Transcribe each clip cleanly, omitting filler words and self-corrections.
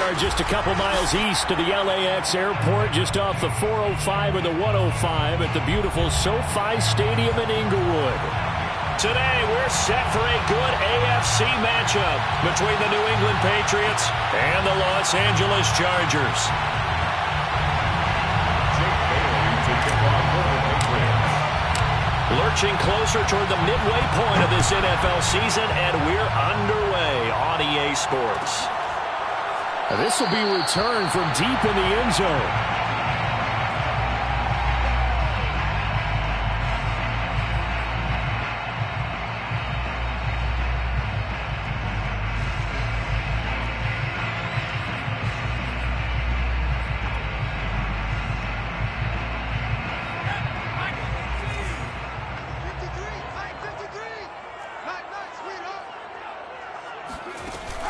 are just a couple miles east of the LAX airport, just off the 405 or the 105 at the beautiful SoFi Stadium in Inglewood. Today, we're set for a good AFC matchup between the New England Patriots and the Los Angeles Chargers. Lurching closer toward the midway point of this NFL season, and we're underway on EA Sports. This will be returned from deep in the end zone.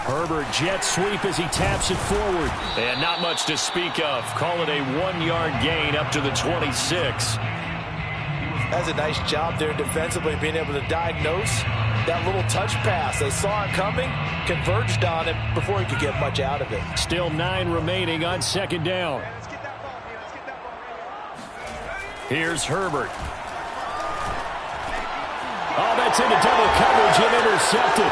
Herbert jet sweep as he taps it forward. And not much to speak of. Call it a 1-yard gain up to the 26. That's a nice job there defensively, being able to diagnose that little touch pass. They saw it coming, converged on it before he could get much out of it. Still 9 remaining on second down. Here's Herbert. Oh, that's into double coverage and intercepted.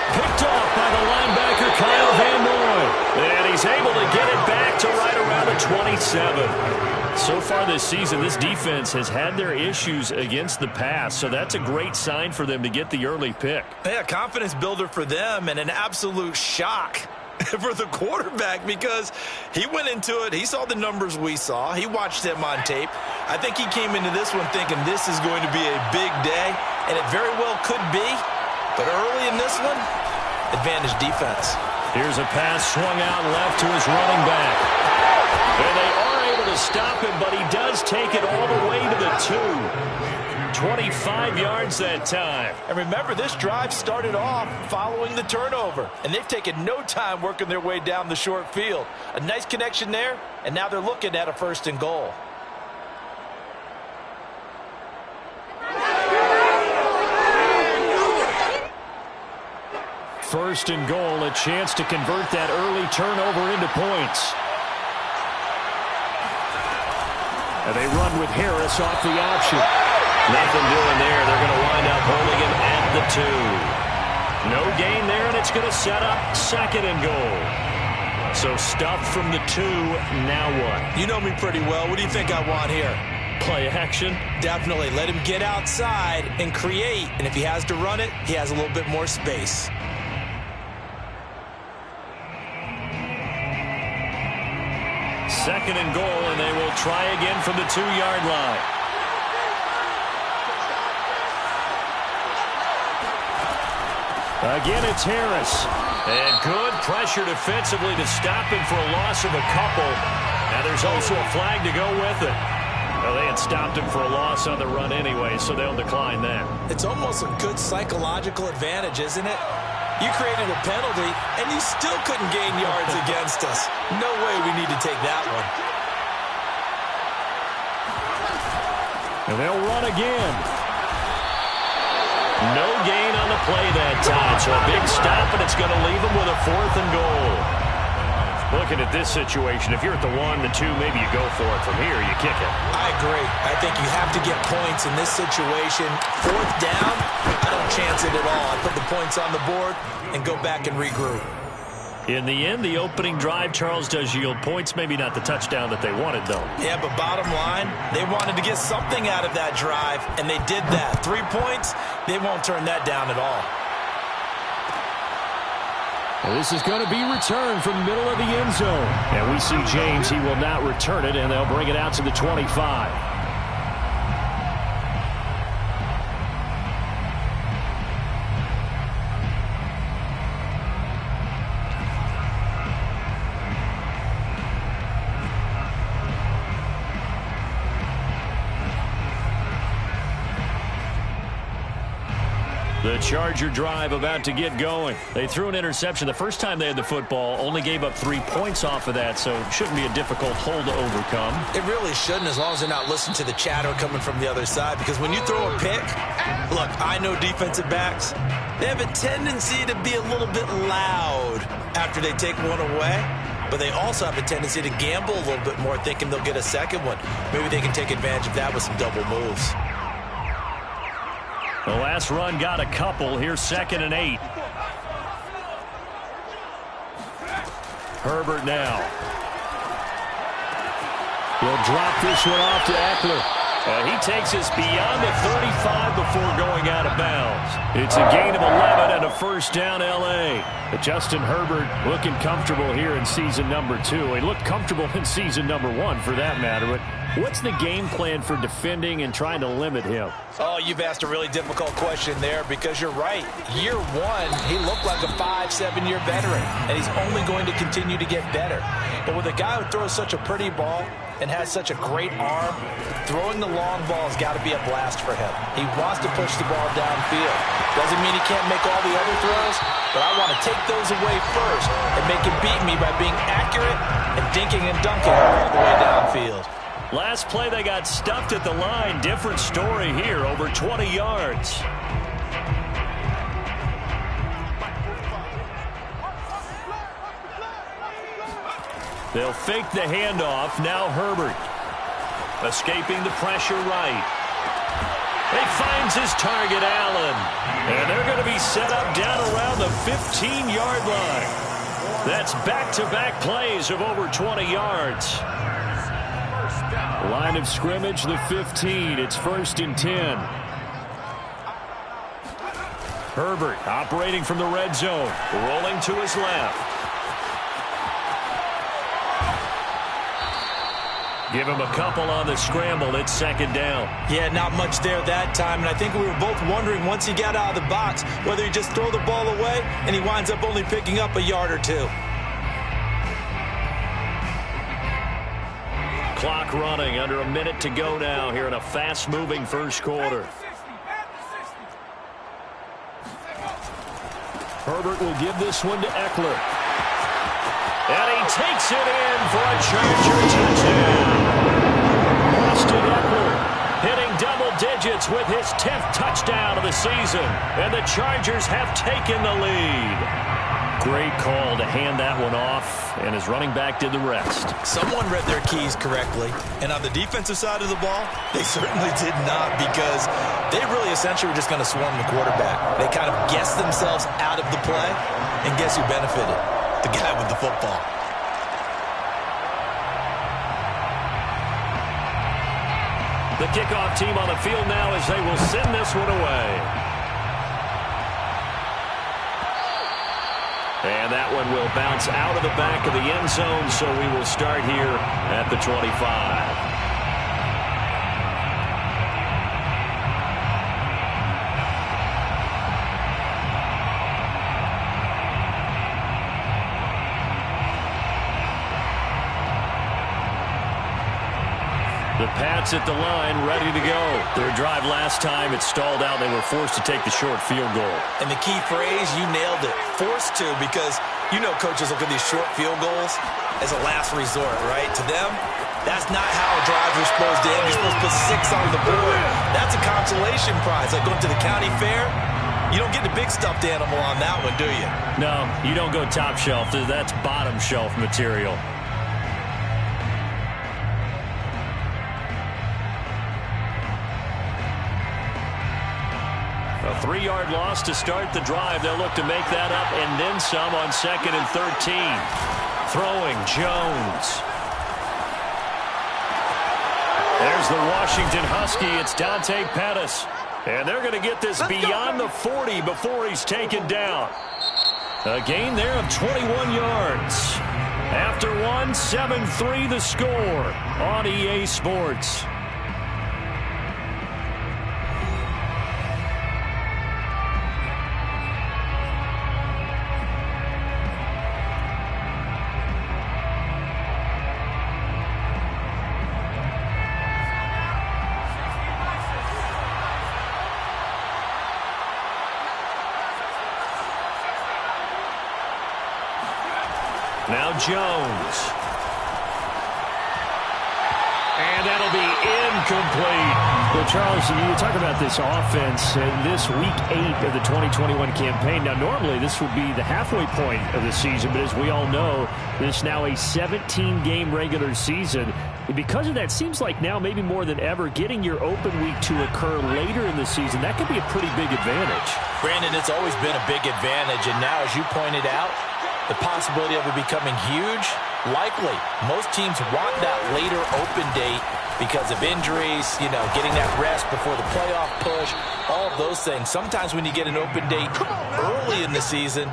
Picked off by the linebacker, Kyle Van Noy. And he's able to get it back to right around the 27. So far this season, this defense has had their issues against the pass, so that's a great sign for them to get the early pick. Yeah, confidence builder for them and an absolute shock for the quarterback because he went into it. He saw the numbers we saw. He watched them on tape. I think he came into this one thinking this is going to be a big day, and it very well could be. But early in this one, advantage defense. Here's a pass swung out left to his running back. And they are able to stop him, but he does take it all the way to the 2. 25 yards that time. And remember, this drive started off following the turnover. And they've taken no time working their way down the short field. A nice connection there, and now they're looking at a 1st and goal. First and goal, a chance to convert that early turnover into points. And they run with Harris off the option. Nothing doing there. They're going to wind up holding him at the 2. No gain there, and it's going to set up 2nd and goal. So stuffed from the 2, now what? You know me pretty well. What do you think I want here? Play action? Definitely. Let him get outside and create. And if he has to run it, he has a little bit more space. Second and goal, and they will try again from the 2-yard line. Again, it's Harris. And good pressure defensively to stop him for a loss of a couple. Now there's also a flag to go with it. Well, they had stopped him for a loss on the run anyway, so they'll decline that. It's almost a good psychological advantage, isn't it? You created a penalty, and you still couldn't gain yards against us. No way we need to take that one. And they'll run again. No gain on the play that time, so a big stop, and it's going to leave them with a 4th and goal. Looking at this situation, if you're at the 1, the 2, maybe you go for it. From here, you kick it. I agree. I think you have to get points in this situation. 4th down, I don't chance it at all. I put the points on the board and go back and regroup. In the end, the opening drive, Charles, does yield points. Maybe not the touchdown that they wanted, though. Yeah, but bottom line, they wanted to get something out of that drive, and they did that. 3 points, they won't turn that down at all. Well, this is going to be returned from the middle of the end zone. And we see James, he will not return it, and they'll bring it out to the 25. The Charger drive about to get going. They threw an interception the first time they had the football, only gave up 3 points off of that, so it shouldn't be a difficult hole to overcome. It really shouldn't, as long as they're not listening to the chatter coming from the other side, because when you throw a pick, look, I know defensive backs, they have a tendency to be a little bit loud after they take one away. but they also have a tendency to gamble a little bit more, thinking they'll get a second one. Maybe they can take advantage of that with some double moves. The last run got a couple. Here's 2nd and 8. Herbert now. He'll drop this one off to Eckler. He takes us beyond the 35 before going out of bounds. It's a gain of 11 and a first down, L.A. But Justin Herbert looking comfortable here in season number 2. He looked comfortable in season number 1 for that matter. But what's the game plan for defending and trying to limit him? Oh, you've asked a really difficult question there because you're right. Year 1, he looked like a 5-7-year veteran, and he's only going to continue to get better. But with a guy who throws such a pretty ball and has such a great arm, throwing the long ball has got to be a blast for him. He wants to push the ball downfield. Doesn't mean he can't make all the other throws, but I want to take those away first and make him beat me by being accurate and dinking and dunking all the way downfield. Last play, they got stuffed at the line. Different story here, over 20 yards. They'll fake the handoff. Now Herbert. Escaping the pressure right. He finds his target, Allen. And they're going to be set up down around the 15-yard line. That's back-to-back plays of over 20 yards. Line of scrimmage, the 15. It's 1st and 10. Herbert operating from the red zone. Rolling to his left. Give him a couple on the scramble. It's 2nd down. Yeah, not much there that time. And I think we were both wondering once he got out of the box whether he just throw the ball away and he winds up only picking up a yard or 2. Clock running, under a minute to go now here in a fast-moving first quarter. Herbert will give this one to Eckler. And he takes it in for a Charger touchdown. Austin Eckler hitting double digits with his 10th touchdown of the season. And the Chargers have taken the lead. Great call to hand that one off, and his running back did the rest. Someone read their keys correctly, and on the defensive side of the ball, they certainly did not, because they really essentially were just going to swarm the quarterback. They kind of guessed themselves out of the play, and guess who benefited? The guy with the football. The kickoff team on the field now as they will send this one away. And that one will bounce out of the back of the end zone, so we will start here at the 25. The Pats at the line, ready to go. Their drive last time, it stalled out. They were forced to take the short field goal. And the key phrase, you nailed it. Forced to, because you know coaches look at these short field goals as a last resort, right? To them, that's not how drives are supposed to end. You're supposed to put 6 on the board. That's a consolation prize. Like going to the county fair, you don't get the big stuffed animal on that one, do you? No, you don't go top shelf. That's bottom shelf material. A 3-yard loss to start the drive. They'll look to make that up and then some on 2nd and 13. Throwing Jones. There's the Washington Husky. It's Dante Pettis. And they're going to get this beyond the 40 before he's taken down. A gain there of 21 yards. After one, 7-3 the score on EA Sports. Now Jones. And that'll be incomplete. Well, Charles, you talk about this offense in this week 8 of the 2021 campaign. Now, normally this would be the halfway point of the season, but as we all know, this is now a 17-game regular season. And because of that, seems like now maybe more than ever, getting your open week to occur later in the season, that could be a pretty big advantage. Brandon, it's always been a big advantage, and now, as you pointed out, the possibility of it becoming huge, likely. Most teams want that later open date because of injuries, getting that rest before the playoff push, all of those things. Sometimes when you get an open date early in the season,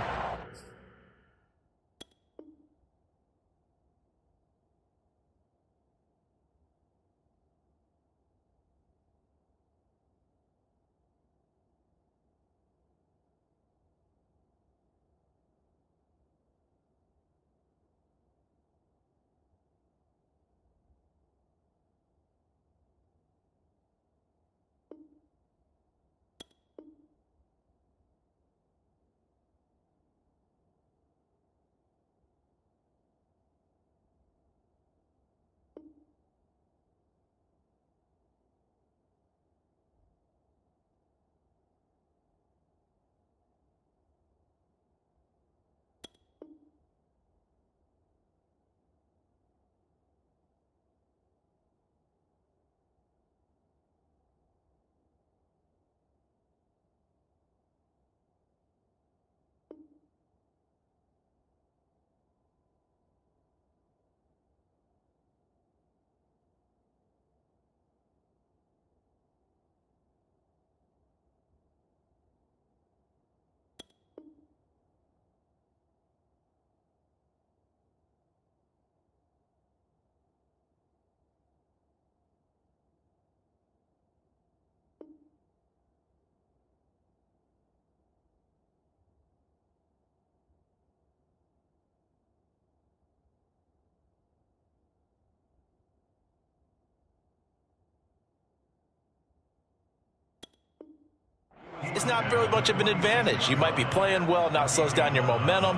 it's not really much of an advantage. You might be playing well, not slows down your momentum.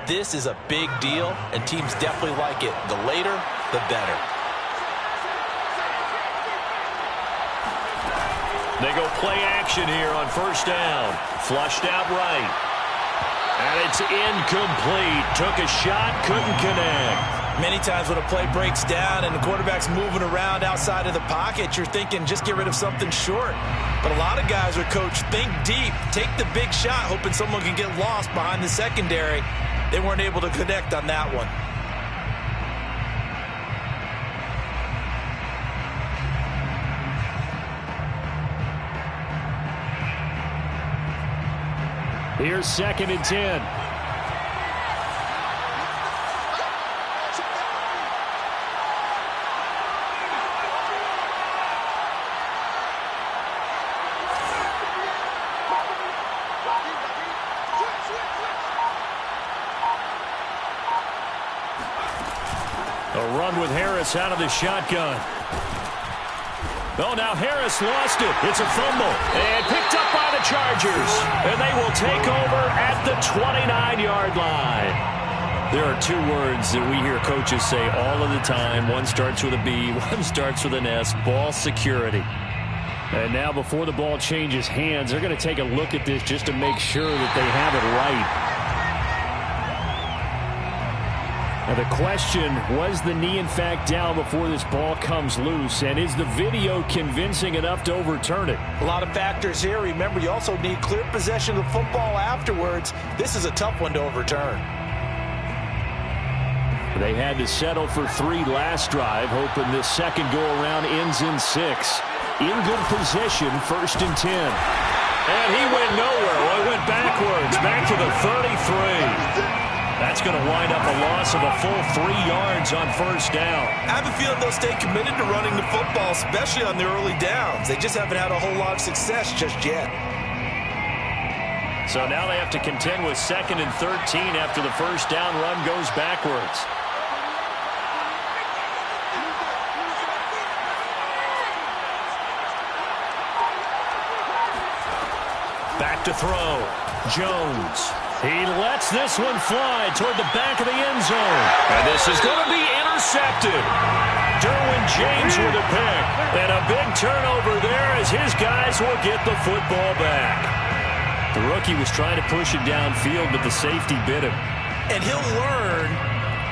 This is a big deal, and teams definitely like it. The later, the better. They go play action here on first down. Flushed out right. And it's incomplete. Took a shot, couldn't connect. Many times when a play breaks down and the quarterback's moving around outside of the pocket, you're thinking just get rid of something short. But a lot of guys are coached, think deep, take the big shot, hoping someone can get lost behind the secondary. They weren't able to connect on that one. Here's 2nd and 10. A run with Harris out of the shotgun. Oh, now Harris lost it. It's a fumble. And picked up by the Chargers. And they will take over at the 29-yard line. There are 2 words that we hear coaches say all of the time. One starts with a B, one starts with an S. Ball security. And now before the ball changes hands, they're going to take a look at this just to make sure that they have it right. Now the question, was the knee in fact down before this ball comes loose? And is the video convincing enough to overturn it? A lot of factors here. Remember, you also need clear possession of the football afterwards. This is a tough one to overturn. They had to settle for 3 last drive, hoping this second go-around ends in 6. In good position, 1st and 10. And he went nowhere. Well, he went backwards, back to the 33. That's going to wind up a loss of a full 3 yards on first down. I have a feeling they'll stay committed to running the football, especially on the early downs. They just haven't had a whole lot of success just yet. So now they have to contend with 2nd and 13 after the first down run goes backwards. Back to throw. Jones. He lets this one fly toward the back of the end zone. And this is going to be intercepted. Derwin James with a pick. And a big turnover there as his guys will get the football back. The rookie was trying to push it downfield, but the safety bit him. And he'll learn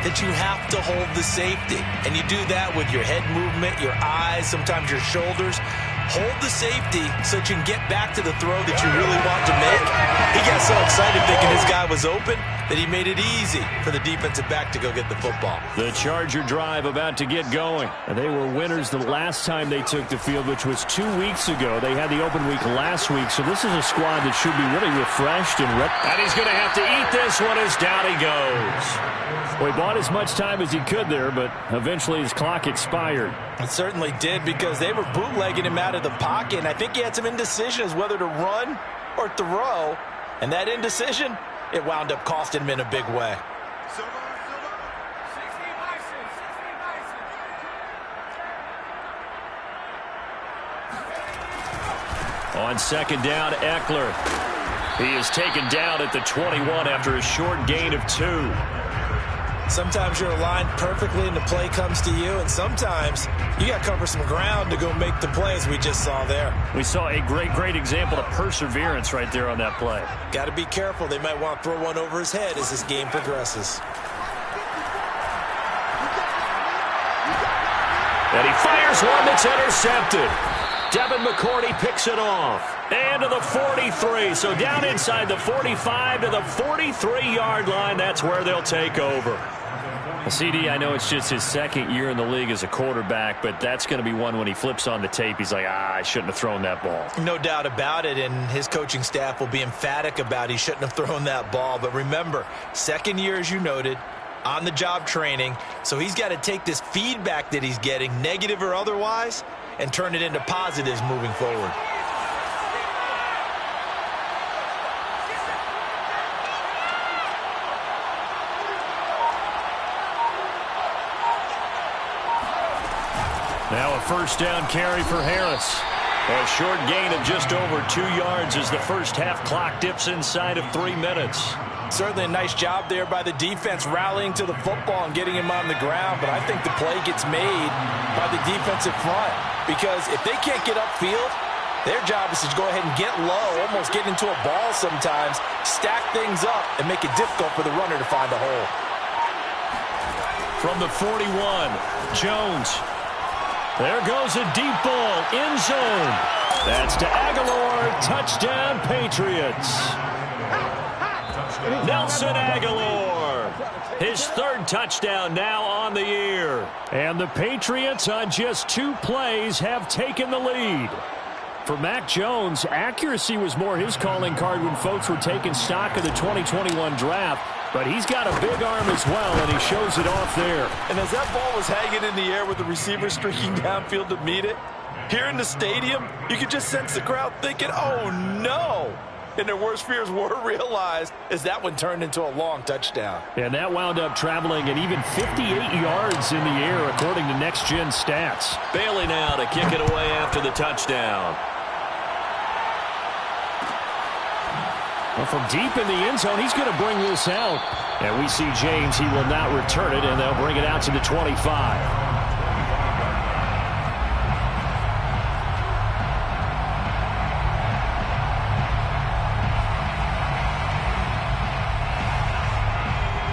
that you have to hold the safety. And you do that with your head movement, your eyes, sometimes your shoulders. Hold the safety so that you can get back to the throw that you really want to make. He got so excited thinking his guy was open that he made it easy for the defensive back to go get the football. The Charger drive about to get going. And they were winners the last time they took the field, which was 2 weeks ago. They had the open week last week, so this is a squad that should be really refreshed. And he's going to have to eat this one as down he goes. Well, he bought as much time as he could there, but eventually his clock expired. It certainly did, because they were bootlegging him out of the pocket, and I think he had some indecision as whether to run or throw. And that indecision, it wound up costing him in a big way. On second down, Eckler. He is taken down at the 21 after a short gain of 2. Sometimes you're aligned perfectly and the play comes to you, and sometimes you got to cover some ground to go make the plays we just saw there. We saw a great example of perseverance right there on that play. Got to be careful. They might want to throw one over his head as this game progresses. And he fires one that's intercepted. Devin McCourty picks it off. And to the 43. So down inside the 45 to the 43-yard line. That's where they'll take over. CD, I know it's just his second year in the league as a quarterback, but that's going to be one when he flips on the tape. He's like, I shouldn't have thrown that ball. No doubt about it, and his coaching staff will be emphatic about he shouldn't have thrown that ball. But remember, second year, as you noted, on-the-job training, so he's got to take this feedback that he's getting, negative or otherwise, and turn it into positives moving forward. Now a first down carry for Harris. A short gain of just over 2 yards as the first half clock dips inside of 3 minutes. Certainly a nice job there by the defense rallying to the football and getting him on the ground, but I think the play gets made by the defensive front, because if they can't get upfield, their job is to go ahead and get low, almost get into a ball sometimes, stack things up, and make it difficult for the runner to find a hole. From the 41, Jones. There goes a deep ball, end zone. That's to Aguilar, touchdown Patriots. Nelson Aguilar, his third touchdown now on the year. And the Patriots on just 2 plays have taken the lead. For Mac Jones, accuracy was more his calling card when folks were taking stock of the 2021 draft. But he's got a big arm as well, and he shows it off there. And as that ball was hanging in the air with the receiver streaking downfield to meet it, here in the stadium, you could just sense the crowd thinking, oh, no. And their worst fears were realized as that one turned into a long touchdown. And that wound up traveling an even 58 yards in the air, according to Next Gen Stats. Bailey now to kick it away after the touchdown. Well, from deep in the end zone, he's going to bring this out. And we see James, he will not return it, and they'll bring it out to the 25.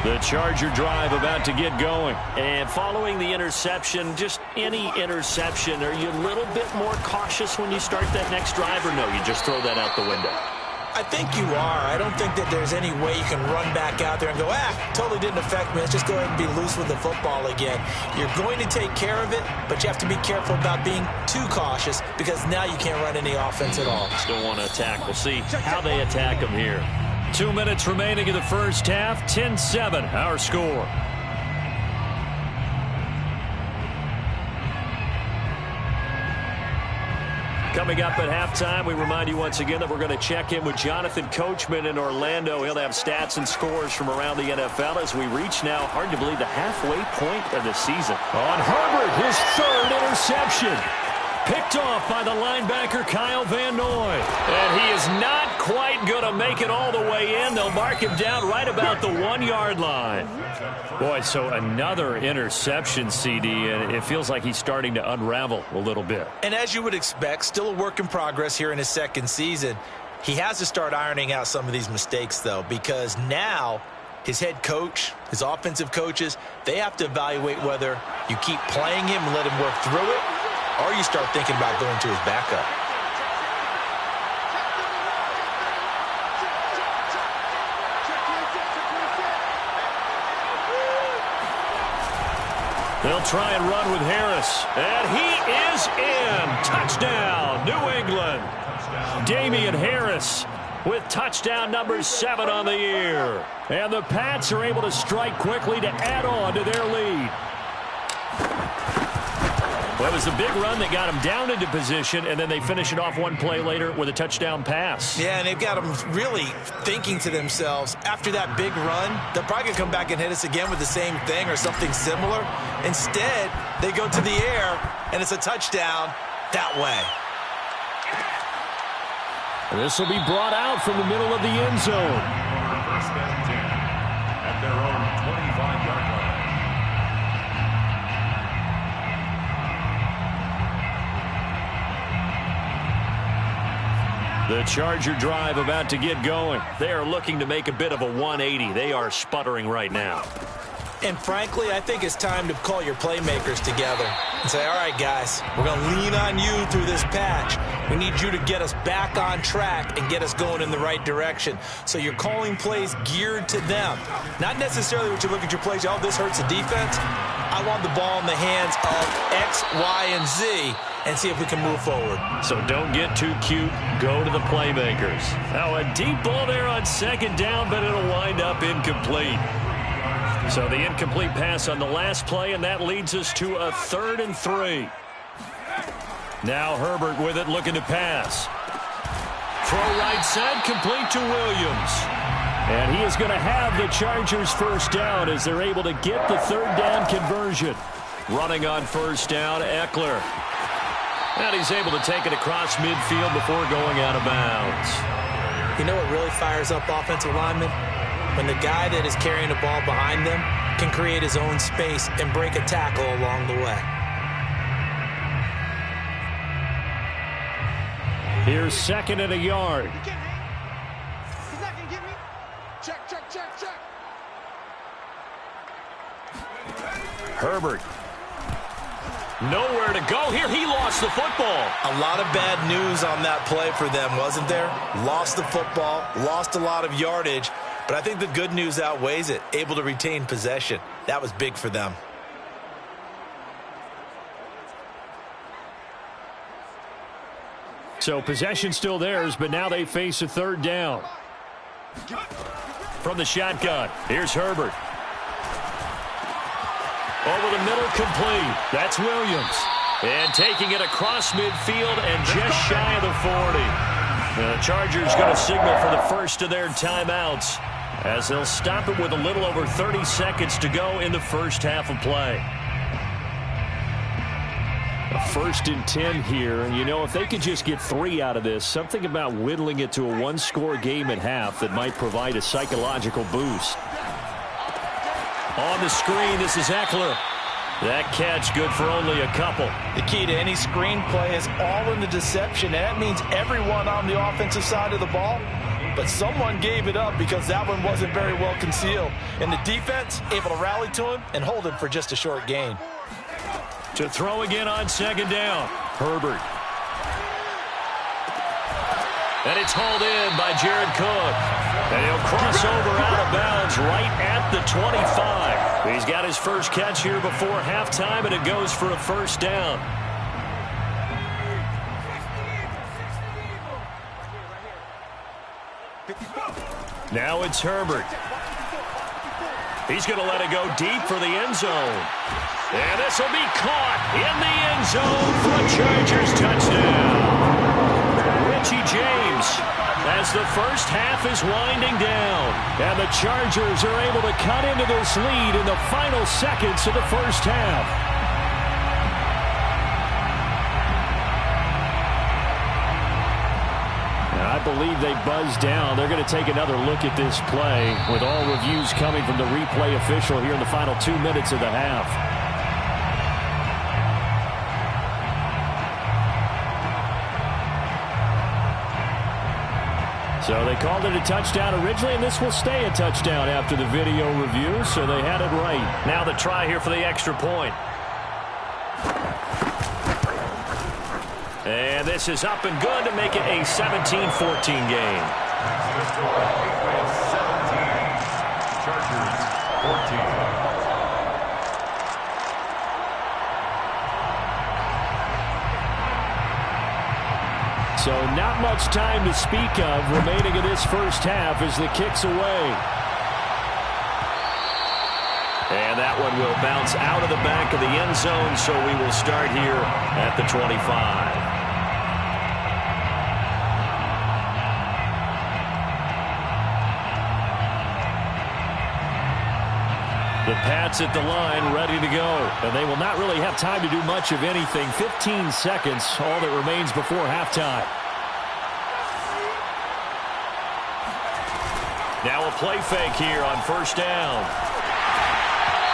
The Charger drive about to get going. And following the interception, just any interception, are you a little bit more cautious when you start that next drive, or no, you just throw that out the window? I think you are. I don't think that there's any way you can run back out there and go, totally didn't affect me. Let's just go ahead and be loose with the football again. You're going to take care of it, but you have to be careful about being too cautious, because now you can't run any offense at all. Still want to attack. We'll see how they attack them here. 2 minutes remaining in the first half. 10-7, our score. Coming up at halftime, we remind you once again that we're going to check in with Jonathan Coachman in Orlando. He'll have stats and scores from around the NFL as we reach now, hard to believe, the halfway point of the season. On Herbert, his third interception. Picked off by the linebacker, Kyle Van Noy. And he is not quite going to make it all the way in. They'll mark him down right about the 1-yard line. Boy, so another interception, CD, and it feels like he's starting to unravel a little bit. And as you would expect, still a work in progress here in his second season. He has to start ironing out some of these mistakes, though, because now his head coach, his offensive coaches, they have to evaluate whether you keep playing him and let him work through it, or you start thinking about going to his backup. They'll try and run with Harris. And he is in. Touchdown, New England. Damian Harris with touchdown number 7 on the year. And the Pats are able to strike quickly to add on to their lead. Well, it was a big run that got them down into position, and then they finish it off one play later with a touchdown pass. Yeah, and they've got them really thinking to themselves, after that big run, they're probably going to come back and hit us again with the same thing or something similar. Instead, they go to the air, and it's a touchdown that way. And this will be brought out from the middle of the end zone. First and 10 at their own 25-yard line. The Charger drive about to get going. They are looking to make a bit of a 180. They are sputtering right now. And frankly, I think it's time to call your playmakers together and say, all right, guys, we're going to lean on you through this patch. We need you to get us back on track and get us going in the right direction. So you're calling plays geared to them. Not necessarily what you look at your plays, oh, this hurts the defense. I want the ball in the hands of X, Y, and Z and see if we can move forward. So don't get too cute. Go to the playmakers. Now a deep ball there on second down, but it'll wind up incomplete. So the incomplete pass on the last play, and that leads us to a 3rd and 3. Now Herbert with it, looking to pass. Throw right side, complete to Williams. And he is going to have the Chargers first down as they're able to get the 3rd down conversion. Running on first down, Eckler. And he's able to take it across midfield before going out of bounds. You know what really fires up offensive linemen? When the guy that is carrying the ball behind them can create his own space and break a tackle along the way. Here's 2nd and a yard. He's not going to get me. Check. Herbert. Nowhere to go here. He lost the football. A lot of bad news on that play for them, wasn't there? Lost the football, lost a lot of yardage, but I think the good news outweighs it. Able to retain possession. That was big for them. So possession still theirs, but now they face a 3rd down. From the shotgun, here's Herbert. Over the middle, complete. That's Williams. And taking it across midfield and just shy of the 40. The Chargers going to signal for the first of their timeouts as they'll stop it with a little over 30 seconds to go in the first half of play. A 1st and 10 here, and you know, if they could just get 3 out of this, something about whittling it to a 1-score game at half that might provide a psychological boost. On the screen, this is Eckler. That catch good for only a couple. The key to any screenplay is all in the deception, and that means everyone on the offensive side of the ball. But someone gave it up because that one wasn't very well concealed. And the defense able to rally to him and hold him for just a short gain. To throw again on 2nd down, Herbert. And it's hauled in by Jared Cook. And he'll cross over out of bounds right at the 25. He's got his first catch here before halftime, and it goes for a 1st down. Now it's Herbert. He's going to let it go deep for the end zone. And this will be caught in the end zone for a Chargers touchdown. Richie James, as the first half is winding down. And the Chargers are able to cut into this lead in the final seconds of the first half. can't believe they buzzed down. They're going to take another look at this play with all reviews coming from the replay official here in the final 2 minutes of the half. So they called it a touchdown originally, and this will stay a touchdown after the video review, so they had it right. Now the try here for the extra point. And this is up and good to make it a 17-14 game. Patriots 17, Chargers 14. So not much time to speak of remaining in this first half as the kick's away. And that one will bounce out of the back of the end zone, so we will start here at the 25. The Pats at the line, ready to go. And they will not really have time to do much of anything. 15 seconds, all that remains before halftime. Now a play fake here on first down.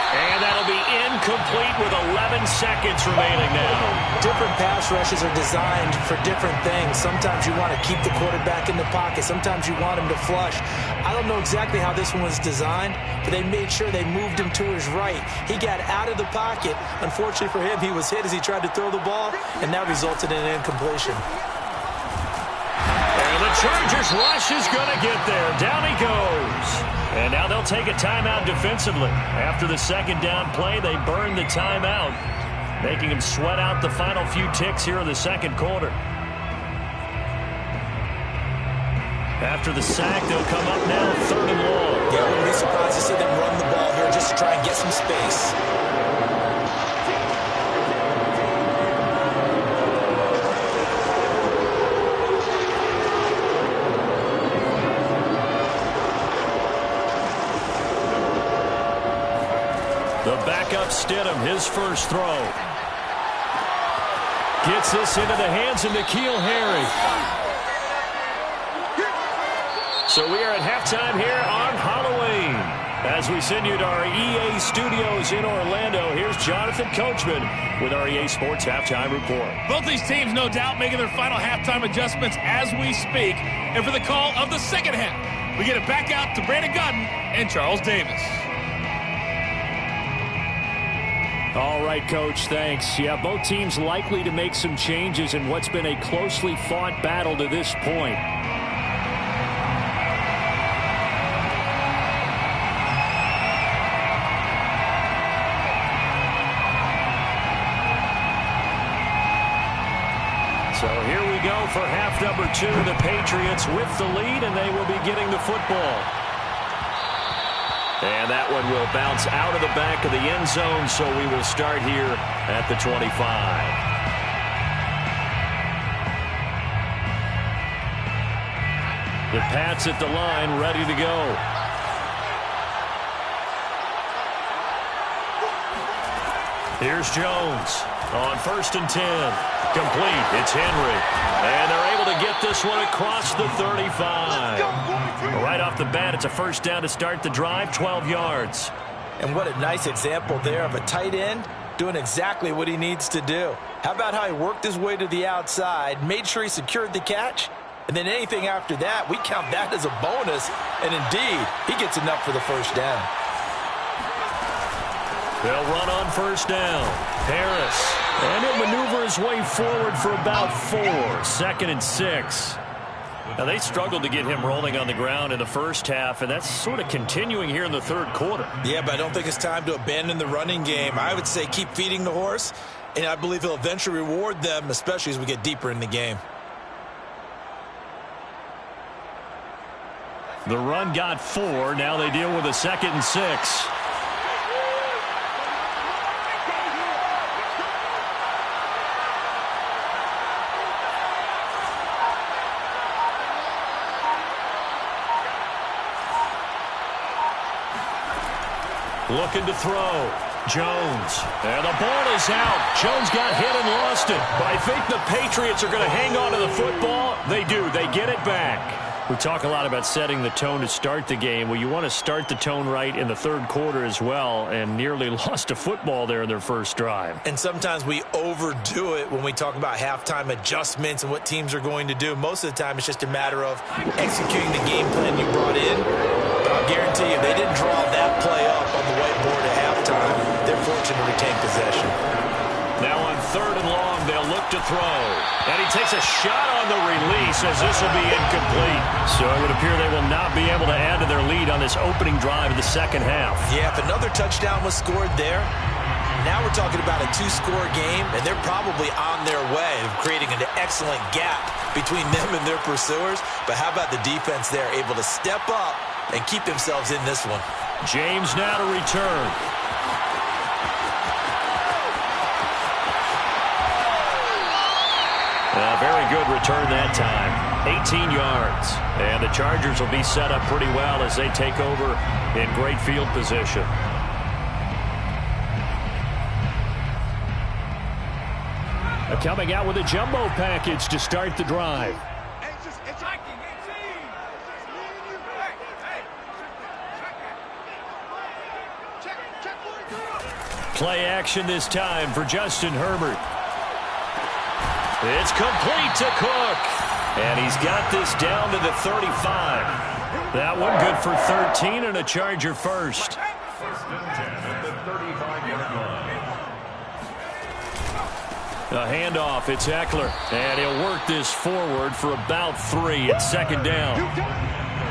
And that'll be incomplete with 11 seconds remaining now. Different pass rushes are designed for different things. Sometimes you want to keep the quarterback in the pocket. Sometimes you want him to flush. I don't know exactly how this one was designed, but they made sure they moved him to his right. He got out of the pocket. Unfortunately for him, he was hit as he tried to throw the ball, and that resulted in an incompletion. And the Chargers rush is going to get there. Down he goes. And now they'll take a timeout defensively. After the second down play, they burn the timeout, making them sweat out the final few ticks here in the second quarter. After the sack, they'll come up now third and long. Yeah, I wouldn't be surprised to see them run the ball here just to try and get some space. The backup Stidham, his first throw. Gets this into the hands of N'Keal Harry. So we are at halftime here on Halloween. As we send you to our EA studios in Orlando, here's Jonathan Coachman with our EA Sports Halftime Report. Both these teams, no doubt, making their final halftime adjustments as we speak. And for the call of the second half, we get it back out to Brandon Godden and Charles Davis. All right, Coach, thanks. Yeah, both teams likely to make some changes in what's been a closely fought battle to this point. So here we go for half number 2. The Patriots with the lead, and they will be getting the football. And that one will bounce out of the back of the end zone, so we will start here at the 25. The Pats at the line, ready to go. Here's Jones on 1st and 10. Complete. It's Henry. And they're able to get this one across the 35. Right off the bat, it's a first down to start the drive, 12 yards. And what a nice example there of a tight end doing exactly what he needs to do. How about how he worked his way to the outside, made sure he secured the catch, and then anything after that, we count that as a bonus. And indeed, he gets enough for the first down. They'll run on first down. Harris. And he'll maneuver his way forward for about 4. 2nd and 6. Now, they struggled to get him rolling on the ground in the first half, and that's sort of continuing here in the third quarter. Yeah, but I don't think it's time to abandon the running game. I would say keep feeding the horse, and I believe he'll eventually reward them, especially as we get deeper in the game. The run got 4. Now they deal with a 2nd and 6. Looking to throw. Jones. And the ball is out. Jones got hit and lost it. But I think the Patriots are going to hang on to the football. They do. They get it back. We talk a lot about setting the tone to start the game. Well, you want to start the tone right in the third quarter as well, and nearly lost a football there in their first drive. And sometimes we overdo it when we talk about halftime adjustments and what teams are going to do. Most of the time, it's just a matter of executing the game plan you brought in. But I'll guarantee you, they didn't draw that play up on the whiteboard at halftime. They're fortunate to retain possession. Now on 3rd and long, they'll look to throw. And he takes a shot on the release as this will be incomplete. So it would appear they will not be able to add to their lead on this opening drive of the second half. Yeah, if another touchdown was scored there, now we're talking about a 2-score game, and they're probably on their way of creating an excellent gap between them and their pursuers. But how about the defense there, able to step up and keep themselves in this one? James now to return. A very good return that time. 18 yards. And the Chargers will be set up pretty well as they take over in great field position. Coming out with a jumbo package to start the drive. Play action this time for Justin Herbert. It's complete to Cook. And he's got this down to the 35. That one good for 13 and a Charger first. First and 10 at the 35-yard line. A handoff. It's Eckler. And he'll work this forward for about 3. It's second down.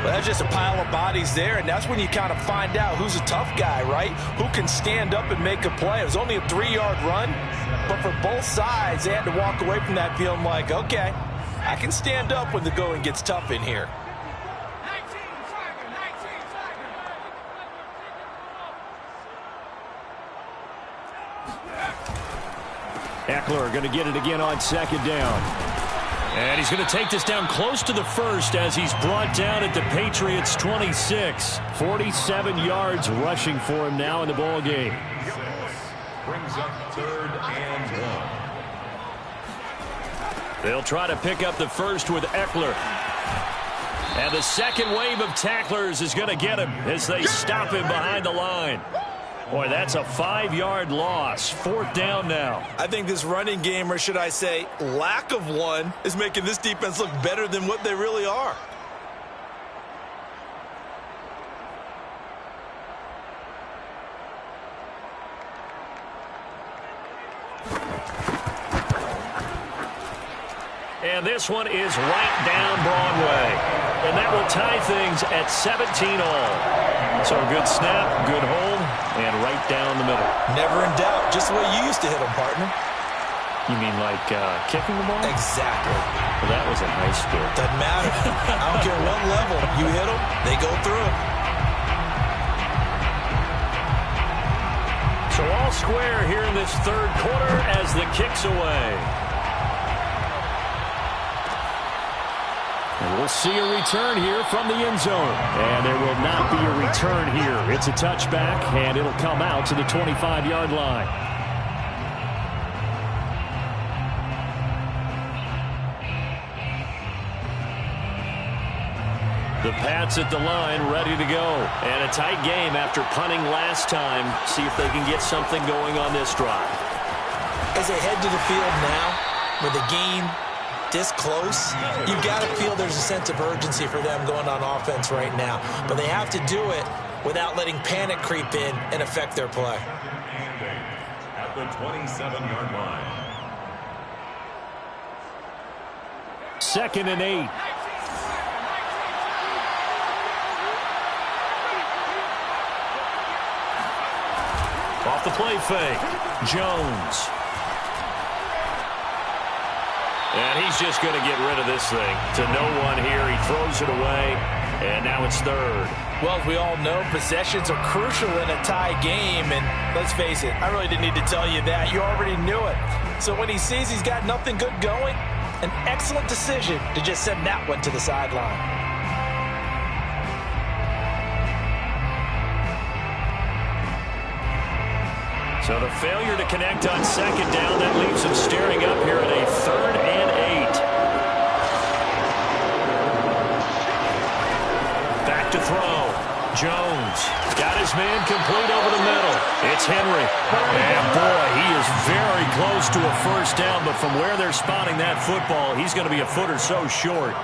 Well, that's just a pile of bodies there, and that's when you kind of find out who's a tough guy, right? Who can stand up and make a play. It was only a 3-yard run, but for both sides, they had to walk away from that feeling like, okay, I can stand up when the going gets tough in here. Eckler going to get it again on second down. And he's going to take this down close to the first as he's brought down at the Patriots' 26. 47 yards rushing for him now in the ball game. Brings up 3rd and 1. They'll try to pick up the first with Eckler. And the second wave of tacklers is going to get him as they stop him behind the line. Boy, that's a 5-yard loss. 4th down now. I think this running game, or should I say lack of one, is making this defense look better than what they really are. And this one is right down Broadway. And that will tie things at 17 all. So a good snap, good hold, and right down the middle. Never in doubt. Just the way you used to hit them, partner. You mean like kicking the ball? Exactly. Well, that was in high school. Doesn't matter. I don't care what level. You hit them, they go through. So all square here in this third quarter as the kick's away. And we'll see a return here from the end zone. And there will not be a return here. It's a touchback, and it'll come out to the 25-yard line. The Pats at the line, ready to go. And a tight game after punting last time. See if they can get something going on this drive. As they head to the field now, with the game this close, you've got to feel there's a sense of urgency for them going on offense right now. But they have to do it without letting panic creep in and affect their play. At the 27-yard line. 2nd and 8. Off the play fake. Jones. And he's just going to get rid of this thing to no one here. He throws it away, and now it's 3rd. Well, as we all know, possessions are crucial in a tie game, and let's face it, I really didn't need to tell you that. You already knew it. So when he sees he's got nothing good going, an excellent decision to just send that one to the sideline. So the failure to connect on second down, that leaves him staring up here at a 3rd and 8. Back to throw. Jones got his man complete over the middle. It's Henry. And boy, he is very close to a first down, but from where they're spotting that football, he's going to be a foot or so short.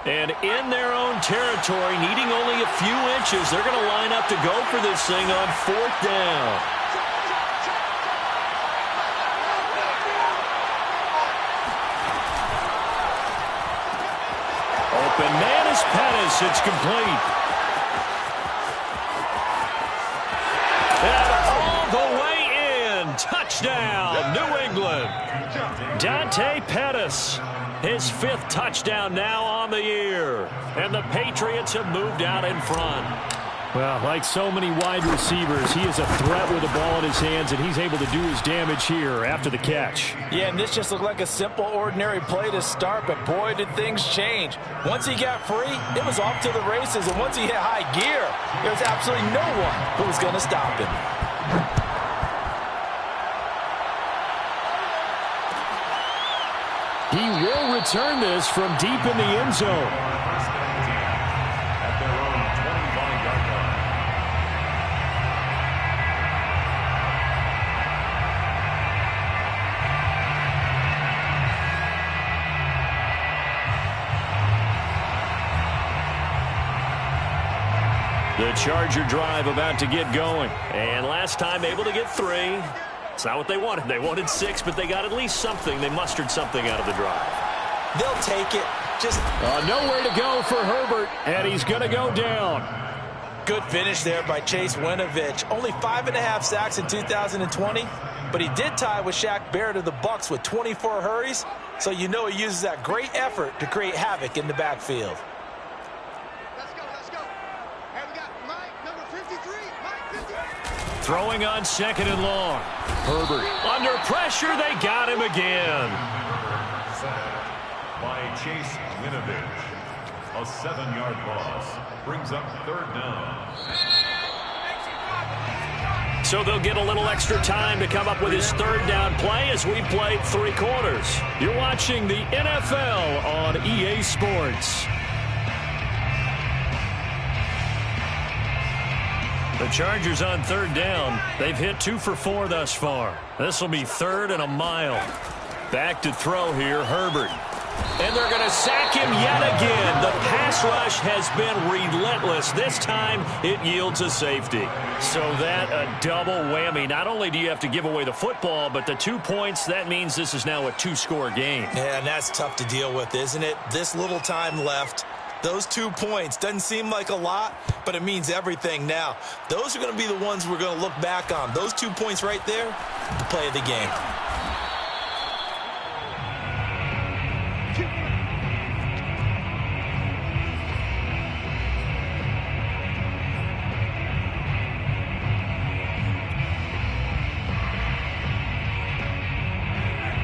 And in their own territory, needing only a few inches, they're going to line up to go for this thing on 4th down. Open man is Pettis. It's complete. And all the way in. Touchdown, New England. Dante Pettis. His 5th touchdown now on the year. And the Patriots have moved out in front. Well, like so many wide receivers, he is a threat with the ball in his hands, and he's able to do his damage here after the catch. Yeah, and this just looked like a simple, ordinary play to start, but boy, did things change. Once he got free, it was off to the races, and once he hit high gear, there was absolutely no one who was going to stop him. He will return this from deep in the end zone. At their own 25-yard line. The Charger drive about to get going. And last time able to get 3. It's not what they wanted. They wanted 6, but they got at least something. They mustered something out of the drive. They'll take it. Just nowhere to go for Herbert, and he's going to go down. good finish there by Chase Winovich. Only 5.5 sacks in 2020, but he did tie with Shaq Barrett of the Bucs with 24 hurries, so you know he uses that great effort to create havoc in the backfield. Throwing on 2nd and long. Herbert under pressure. They got him again. By Chase Winovich. A 7-yard loss brings up 3rd down. So they'll get a little extra time to come up with his 3rd down play as we played 3 quarters. You're watching the NFL on EA Sports. The Chargers on 3rd down. They've hit 2 for 4 thus far. This will be 3rd and a mile. Back to throw here, Herbert. And they're going to sack him yet again. The pass rush has been relentless. This time, it yields a safety. So that a double whammy. Not only do you have to give away the football, but the 2 points, that means this is now a 2-score game. Yeah, and that's tough to deal with, isn't it? This little time left. Those 2 points doesn't seem like a lot, but it means everything now. Those are going to be the ones we're going to look back on. Those 2 points right there, the play of the game.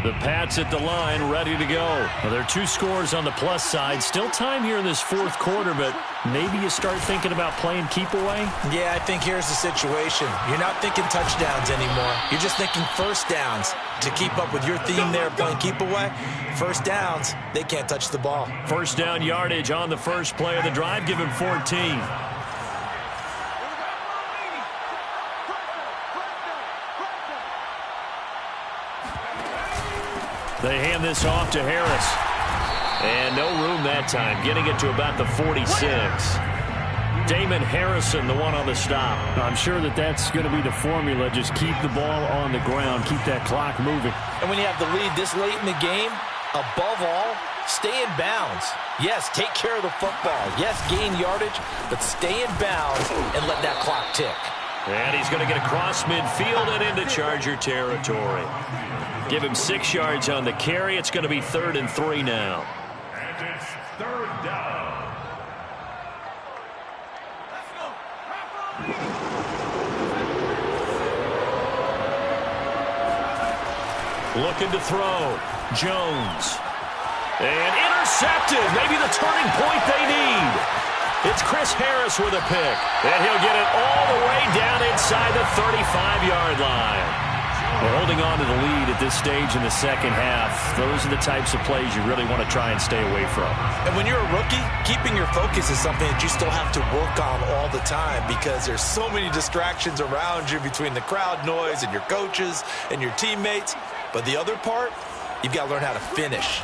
The Pats at the line, ready to go. Well, there are 2 scores on the plus side. Still time here in this 4th quarter, but maybe you start thinking about playing keep away? Yeah, I think here's the situation. You're not thinking touchdowns anymore. You're just thinking first downs. To keep up with your theme there, playing keep away, first downs, they can't touch the ball. First down yardage on the first play of the drive. Give him 14. They hand this off to Harris. And no room that time, getting it to about the 46. Damon Harrison, the one on the stop. I'm sure that's going to be the formula. Just keep the ball on the ground. Keep that clock moving. And when you have the lead this late in the game, above all, stay in bounds. Yes, take care of the football. Yes, gain yardage, but stay in bounds and let that clock tick. And he's going to get across midfield and into Charger territory. Give him 6 yards on the carry. It's going to be 3rd and 3 now. And it's 3rd down. Looking to throw. Jones. And intercepted. Maybe the turning point they need. It's Chris Harris with a pick. And he'll get it all the way down inside the 35-yard line. We're holding on to the lead at this stage in the second half. Those are the types of plays you really want to try and stay away from. And when you're a rookie, keeping your focus is something that you still have to work on all the time because there's so many distractions around you between the crowd noise and your coaches and your teammates. But the other part, you've got to learn how to finish.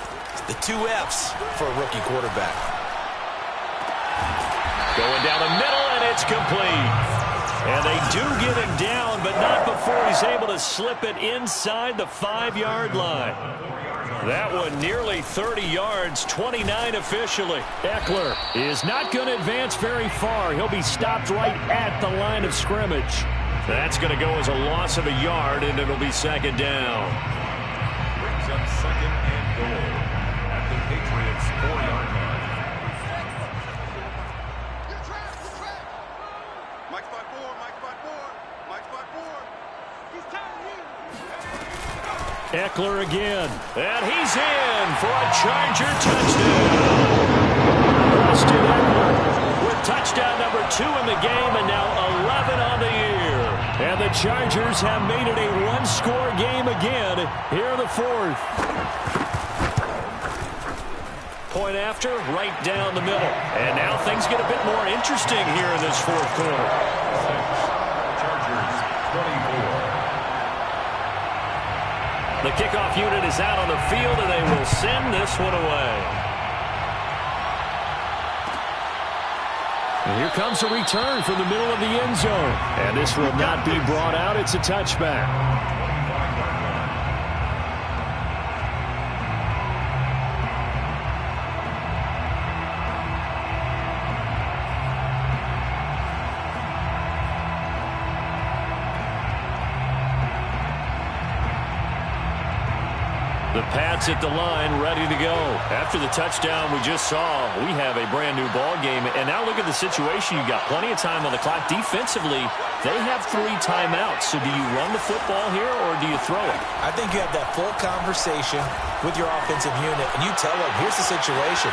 The 2 F's for a rookie quarterback. Going down the middle, and it's complete. And they do get him down, but not before he's able to slip it inside the 5-yard line. That one nearly 30 yards, 29 officially. Eckler is not going to advance very far. He'll be stopped right at the line of scrimmage. That's going to go as a loss of a yard, and it'll be second down. Brings up second and goal at the Patriots' 4-yard line. Eckler again, and he's in for a Charger touchdown. Austin Eckler with touchdown number 2 in the game, and now 11 on the year. And the Chargers have made it a one-score game again here in the 4th. Point after, right down the middle. And now things get a bit more interesting here in this 4th quarter. Chargers 24. The kickoff unit is out on the field, and they will send this one away. And here comes a return from the middle of the end zone. And this will not be brought out. It's a touchback. The Pats at the line, ready to go. After the touchdown we just saw, we have a brand new ball game. And now look at the situation. You've got plenty of time on the clock. Defensively, they have 3 timeouts. So do you run the football here or do you throw it? I think you have that full conversation with your offensive unit, and you tell them, here's the situation.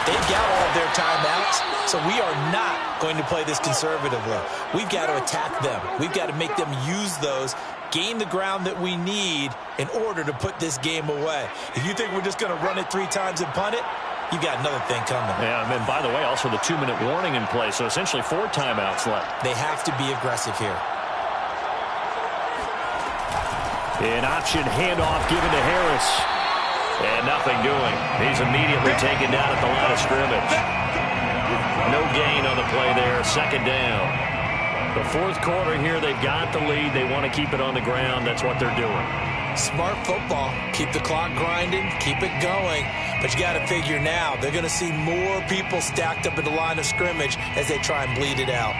They've got all of their timeouts, so we are not going to play this conservatively. We've got to attack them. We've got to make them use those, gain the ground that we need in order to put this game away. If you think we're just going to run it 3 times and punt it, you've got another thing coming. Yeah, and by the way, also the 2-minute warning in play, so essentially 4 timeouts left. They have to be aggressive here. An option handoff given to Harris. And nothing doing. He's immediately taken down at the line of scrimmage. No gain on the play there. Second down. The 4th quarter here, they've got the lead. They want to keep it on the ground. That's what they're doing. Smart football. Keep the clock grinding. Keep it going. But you got to figure now, they're going to see more people stacked up at the line of scrimmage as they try and bleed it out.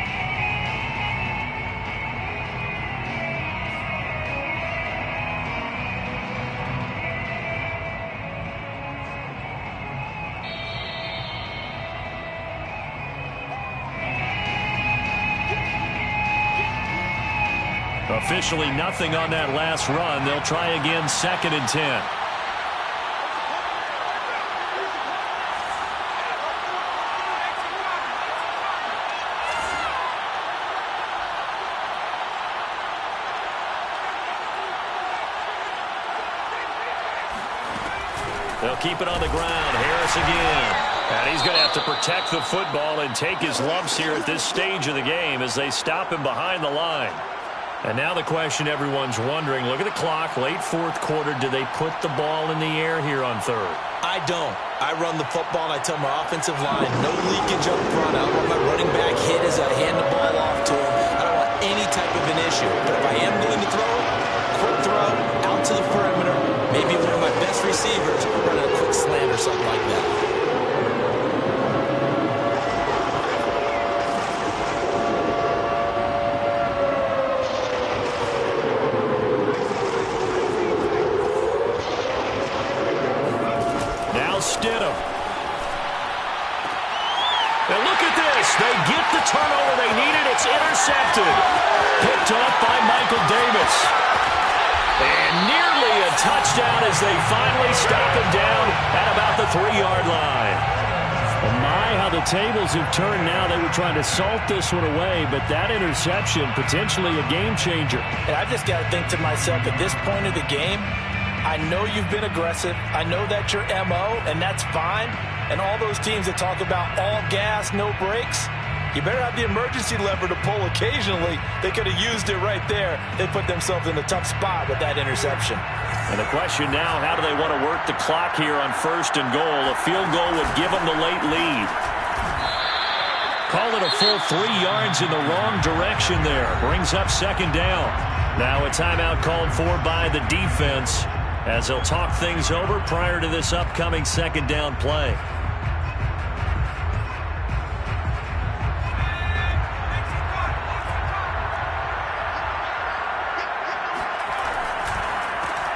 Officially nothing on that last run. They'll try again, 2nd and 10. They'll keep it on the ground. Harris again. And he's going to have to protect the football and take his lumps here at this stage of the game as they stop him behind the line. And now the question everyone's wondering, look at the clock, late 4th quarter. Do they put the ball in the air here on 3rd? I don't. I run the football, and I tell my offensive line, no leakage up front. I don't want my running back hit as I hand the ball off to him. I don't want any type of an issue. But if I am going to throw it, quick throw, out to the perimeter, maybe one of my best receivers running a quick slant or something like that. Stidham. And look at this. They get the turnover they needed. It's intercepted. Picked off by Michael Davis. And nearly a touchdown as they finally stop him down at about the 3-yard line. Well, my, how the tables have turned now. They were trying to salt this one away, but that interception, potentially a game changer. And I just got to think to myself, at this point of the game, I know you've been aggressive. I know that's your MO, and that's fine. And all those teams that talk about all gas, no brakes, you better have the emergency lever to pull occasionally. They could have used it right there. They put themselves in a tough spot with that interception. And the question now, how do they want to work the clock here on 1st and goal? A field goal would give them the late lead. Call it a full 3 yards in the wrong direction there. Brings up 2nd down. Now a timeout called for by the defense as they'll talk things over prior to this upcoming 2nd down play.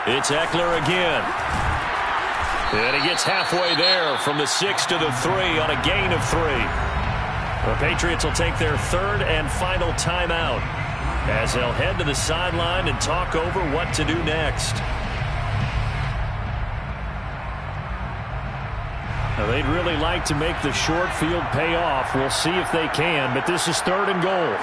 It's Eckler again. And he gets halfway there from the 6 to the 3 on a gain of 3. The Patriots will take their 3rd and final timeout as they'll head to the sideline and talk over what to do next. Now, they'd really like to make the short field pay off. We'll see if they can, but this is 3rd and goal.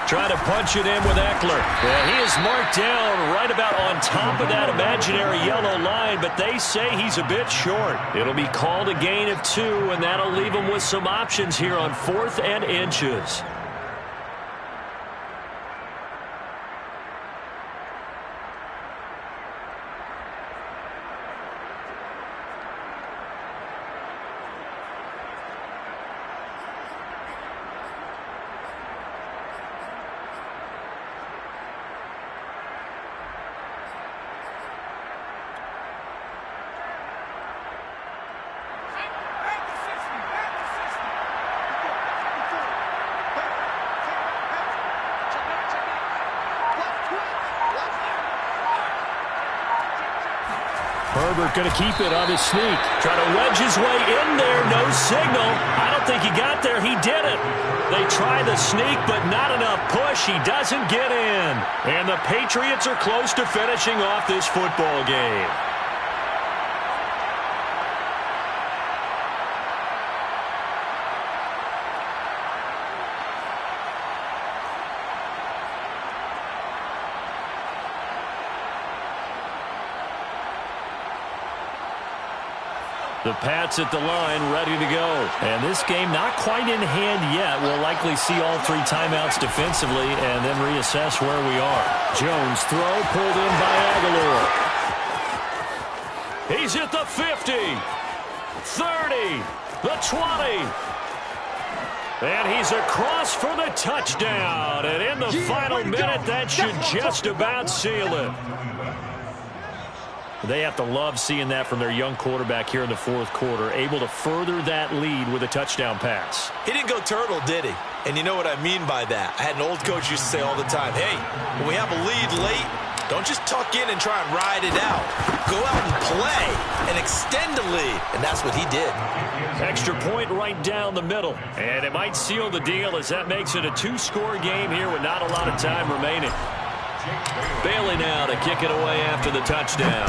Trying to punch it in with Eckler. Well, he is marked down right about on top of that imaginary yellow line, but they say he's a bit short. It'll be called a gain of 2, and that'll leave him with some options here on 4th and inches. Herbert going to keep it on his sneak. Trying to wedge his way in there. No signal. I don't think he got there. He didn't. They try the sneak, but not enough push. He doesn't get in. And the Patriots are close to finishing off this football game. The Pats at the line, ready to go. And this game not quite in hand yet. We'll likely see all 3 timeouts defensively and then reassess where we are. Jones throw pulled in by Aguilar. He's at the 50, 30, the 20. And he's across for the touchdown. And in the final minute, that should just about seal it. They have to love seeing that from their young quarterback here in the 4th quarter, able to further that lead with a touchdown pass. He didn't go turtle, did he? And you know what I mean by that. I had an old coach used to say all the time, hey, when we have a lead late, don't just tuck in and try and ride it out. Go out and play and extend the lead. And that's what he did. Extra point right down the middle. And it might seal the deal as that makes it a 2-score game here with not a lot of time remaining. Bailey now to kick it away after the touchdown.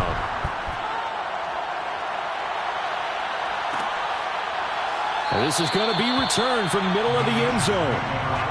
And this is going to be returned from the middle of the end zone.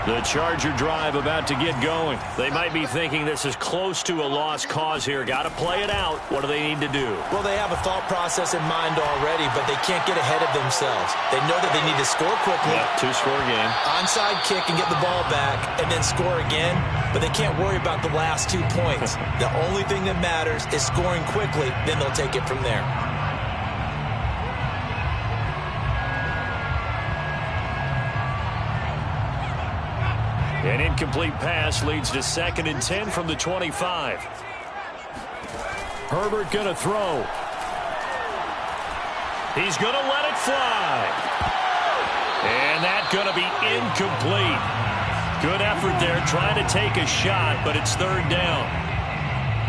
The Charger drive about to get going. They might be thinking this is close to a lost cause here. Got to play it out. What do they need to do? Well, they have a thought process in mind already, but they can't get ahead of themselves. They know that they need to score quickly. Yep, 2-score game. Onside kick and get the ball back and then score again, but they can't worry about the last 2 points. The only thing that matters is scoring quickly, then they'll take it from there. An incomplete pass leads to 2nd and 10 from the 25. Herbert going to throw. He's going to let it fly. And that's going to be incomplete. Good effort there trying to take a shot, but it's 3rd down.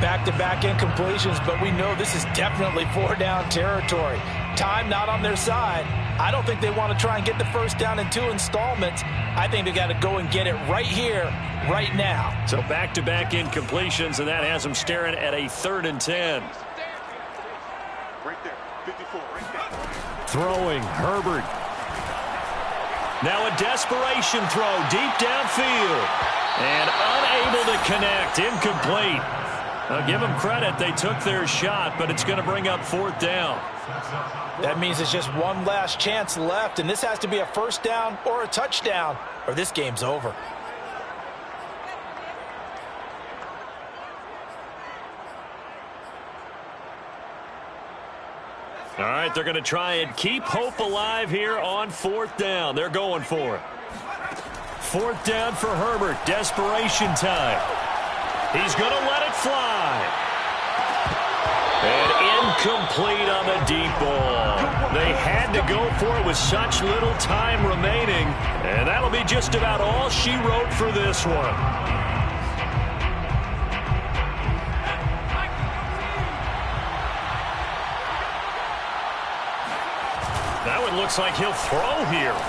Back-to-back incompletions, but we know this is definitely four-down territory. Time not on their side. I don't think they want to try and get the first down in 2 installments. I think they got to go and get it right here, right now. So back-to-back incompletions, and that has them staring at a 3rd and 10. Right there, 54, right there. Throwing, Herbert. Now a desperation throw deep downfield. And unable to connect, incomplete. I'll give them credit, they took their shot, but it's going to bring up 4th down. That means it's just one last chance left, and this has to be a first down or a touchdown, or this game's over. All right, they're going to try and keep hope alive here on 4th down. They're going for it. 4th down for Herbert. Desperation time. He's going to let it fly. And incomplete on the deep ball. They had to go for it with such little time remaining. And that'll be just about all she wrote for this one. That one looks like he'll throw here.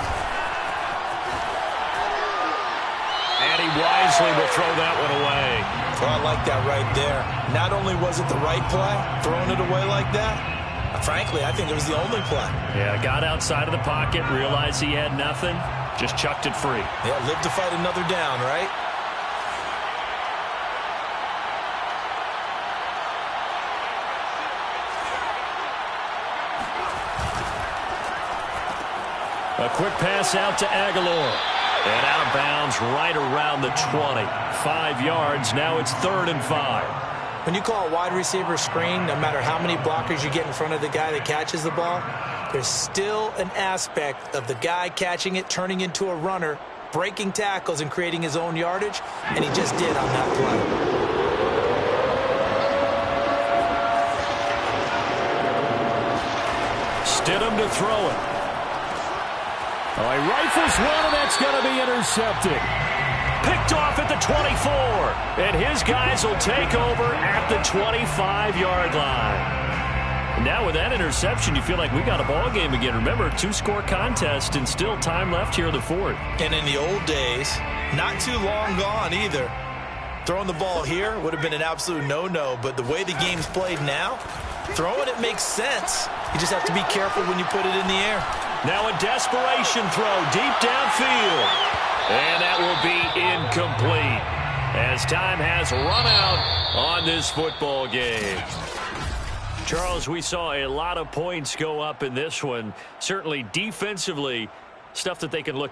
And he wisely will throw that one away. Well, I like that right there. Not only was it the right play, throwing it away like that, frankly, I think it was the only play. Yeah, got outside of the pocket, realized he had nothing, just chucked it free. Yeah, live to fight another down, right? A quick pass out to Aguilar. And out of bounds right around the 20. 5 yards. Now it's 3rd and 5. When you call a wide receiver screen, no matter how many blockers you get in front of the guy that catches the ball, there's still an aspect of the guy catching it, turning into a runner, breaking tackles and creating his own yardage, and he just did on that play. Stidham to throw it. Oh, he rifles one, and that's going to be intercepted. Picked off at the 24. And his guys will take over at the 25-yard line. Now with that interception, you feel like we got a ball game again. Remember, 2-score contest and still time left here in the 4th. And in the old days, not too long gone either. Throwing the ball here would have been an absolute no-no, but the way the game's played now, throwing it makes sense. You just have to be careful when you put it in the air. Now a desperation throw deep downfield. And that will be incomplete as time has run out on this football game. Charles, we saw a lot of points go up in this one. Certainly defensively, stuff that they can look